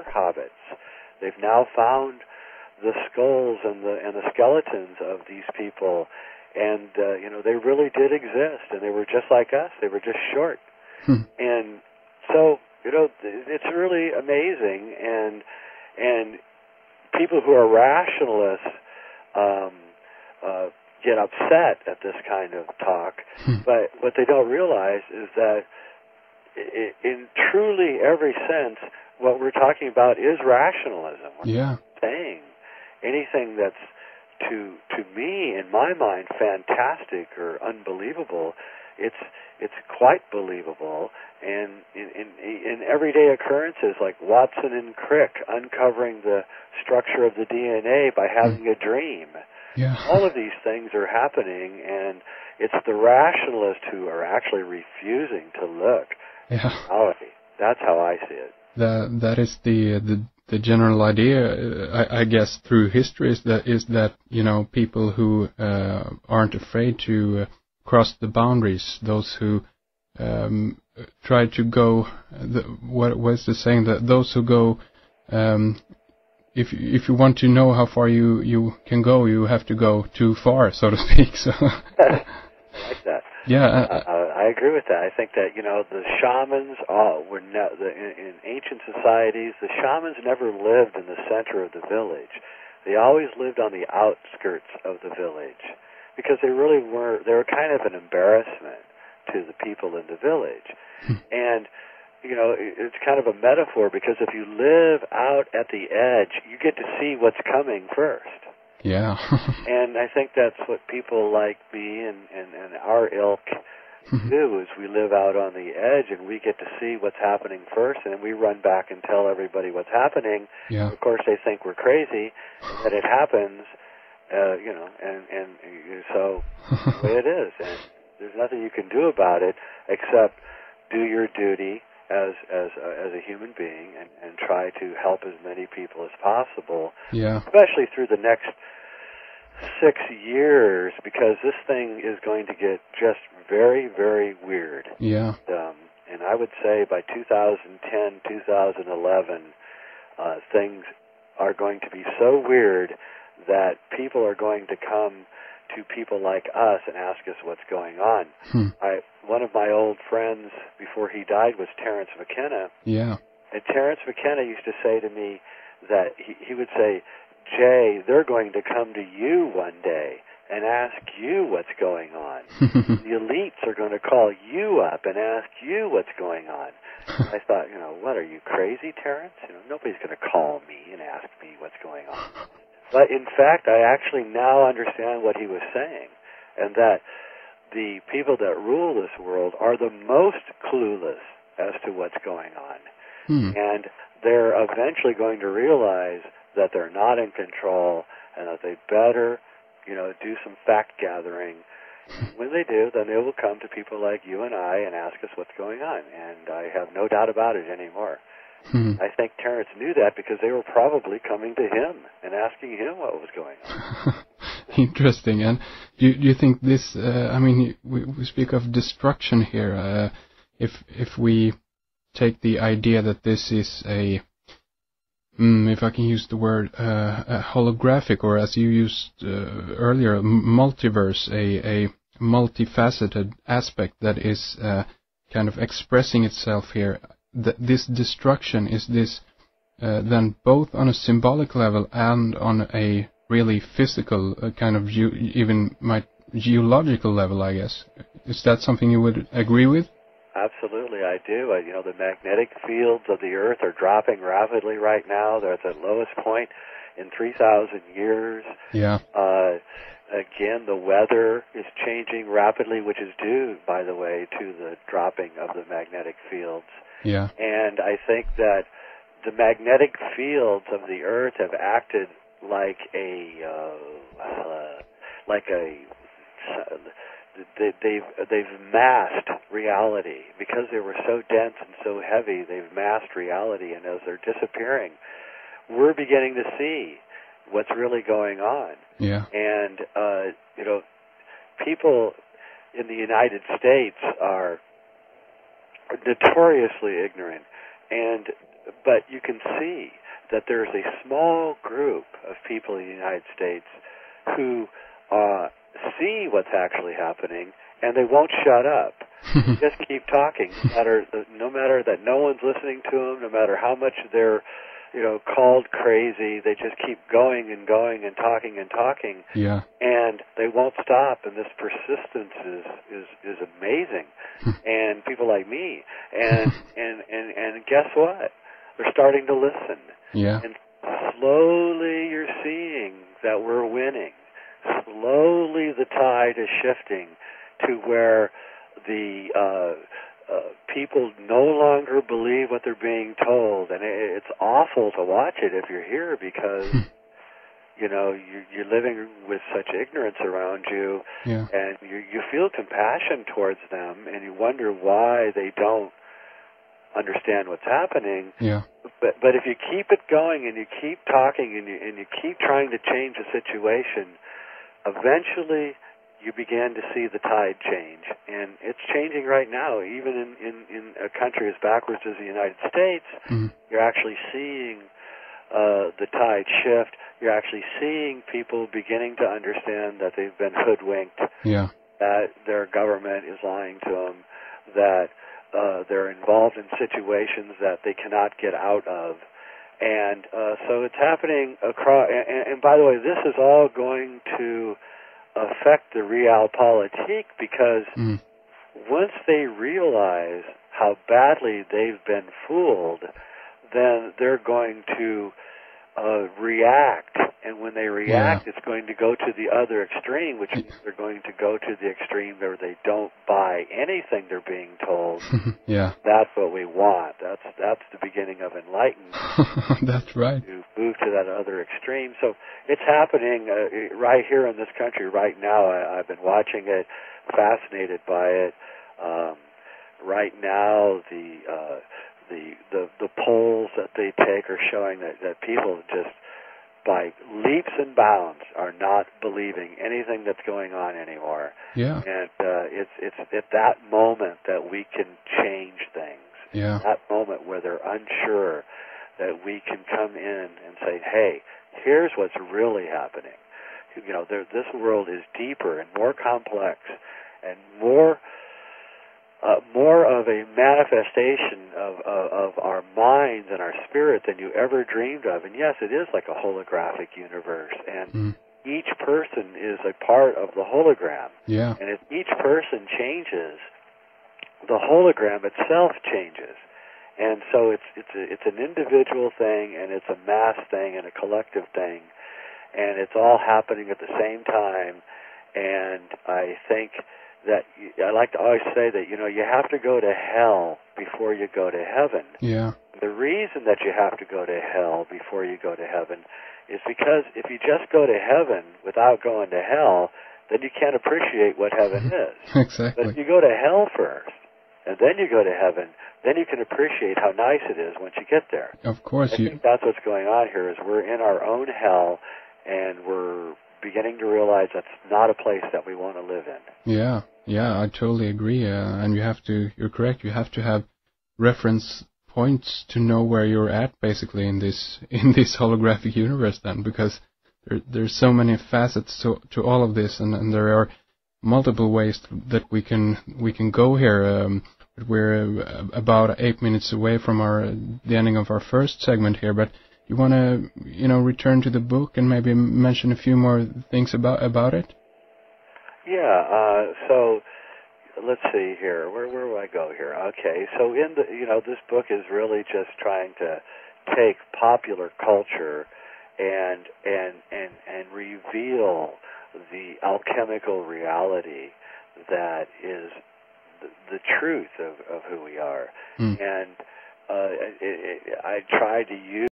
hobbits. They've now found the skulls and the skeletons of these people, and they really did exist, and they were just like us. They were just short, and so it's really amazing, and people who are rationalists get upset at this kind of talk, but what they don't realize is that in truly every sense, what we're talking about is rationalism. We're not saying anything that's to me, in my mind, fantastic or unbelievable. It's quite believable, and in everyday occurrences like Watson and Crick uncovering the structure of the DNA by having a dream. All of these things are happening, and it's the rationalists who are actually refusing to look at reality. That's how I see it. That is the general idea, I guess, through history is that people who aren't afraid to cross the boundaries, those who try to go. What is the saying? That those who go. If you want to know how far you can go, you have to go too far, so to speak. So, I like that. I agree with that. I think that the shamans in ancient societies, the shamans never lived in the center of the village. They always lived on the outskirts of the village because they really were. They were kind of an embarrassment to the people in the village, and. It's kind of a metaphor because if you live out at the edge, you get to see what's coming first. And I think that's what people like me and our ilk do, is we live out on the edge and we get to see what's happening first, and then we run back and tell everybody what's happening. Of course, they think we're crazy, that it happens, and so the way it is. And there's nothing you can do about it except do your duty as a human being and try to help as many people as possible, especially through the next 6 years, because this thing is going to get just very, very weird. And I would say by 2010, 2011, things are going to be so weird that people are going to come to people like us and ask us what's going on. One of my old friends before he died was Terence McKenna. And Terence McKenna used to say to me that he would say, Jay, they're going to come to you one day and ask you what's going on. The elites are going to call you up and ask you what's going on. I thought, what, are you crazy, Terence? Nobody's going to call me and ask me what's going on. But in fact, I actually now understand what he was saying, and that the people that rule this world are the most clueless as to what's going on. And they're eventually going to realize that they're not in control and that they better, do some fact gathering. When they do, then they will come to people like you and I and ask us what's going on, and I have no doubt about it anymore. I think Terence knew that because they were probably coming to him and asking him what was going on. Interesting. And do you think this, we speak of destruction here. If we take the idea that this is a, if I can use the word, a holographic, or as you used earlier, multiverse, a multifaceted aspect that is kind of expressing itself here. This destruction, is this then both on a symbolic level and on a really physical kind of even geological level, I guess? Is that something you would agree with? Absolutely, I do. The magnetic fields of the Earth are dropping rapidly right now. They're at the lowest point in 3,000 years. Again, the weather is changing rapidly, which is due, by the way, to the dropping of the magnetic fields. And I think that the magnetic fields of the Earth have acted like they've masked reality. Because they were so dense and so heavy, they've masked reality, and as they're disappearing, we're beginning to see what's really going on. And people in the United States are notoriously ignorant, and but you can see that there's a small group of people in the United States who see what's actually happening, and they won't shut up. They just keep talking, no matter that no one's listening to them, no matter how much they're, called crazy. They just keep going and going and talking and talking. Yeah. And they won't stop. And this persistence is amazing. And people like me, and guess what? They're starting to listen. Yeah. And slowly you're seeing that we're winning. Slowly the tide is shifting to where the people no longer believe what they're being told, and it's awful to watch it if you're here because you're living with such ignorance around you, yeah. and you feel compassion towards them, and you wonder why they don't understand what's happening. Yeah. But if you keep it going and you keep talking and you keep trying to change the situation, eventually you begin to see the tide change. And it's changing right now. Even in a country as backwards as the United States, you're actually seeing the tide shift. You're actually seeing people beginning to understand that they've been hoodwinked, yeah. that their government is lying to them, that they're involved in situations that they cannot get out of. And so it's happening across. And by the way, this is all going to affect the realpolitik because once they realize how badly they've been fooled, then they're going to react. And when they react, it's going to go to the other extreme, which means they're going to go to the extreme where they don't buy anything they're being told. Yeah. That's what we want. That's the beginning of enlightenment. That's right. To move to that other extreme. So it's happening right here in this country right now. I've been watching it, fascinated by it. Right now, the polls that they take are showing that people just by leaps and bounds are not believing anything that's going on anymore. Yeah. And it's at that moment that we can change things. Yeah. That moment where they're unsure, that we can come in and say, hey, here's what's really happening. This world is deeper and more complex and more of a manifestation of our minds and our spirit than you ever dreamed of. And yes, it is like a holographic universe, and each person is a part of the hologram. Yeah. And if each person changes, the hologram itself changes. And so it's an individual thing, and it's a mass thing, and a collective thing, and it's all happening at the same time. And I think that I like to always say that, you have to go to hell before you go to heaven. Yeah. The reason that you have to go to hell before you go to heaven is because if you just go to heaven without going to hell, then you can't appreciate what heaven is. Exactly. But if you go to hell first, and then you go to heaven, then you can appreciate how nice it is once you get there. Of course. I think that's what's going on here, is we're in our own hell, and we're beginning to realize that's not a place that we want to live in. Yeah. Yeah, I totally agree. And you're correct, you have to have reference points to know where you're at, basically, in this holographic universe then, because there's so many facets to all of this, and there are multiple ways that we can go here. We're about 8 minutes away from the ending of our first segment here, but you want to, return to the book and maybe mention a few more things about it? Yeah, so let's see here. Where will I go here? Okay, so this book is really just trying to take popular culture and reveal the alchemical reality that is the truth of who we are. And I try to use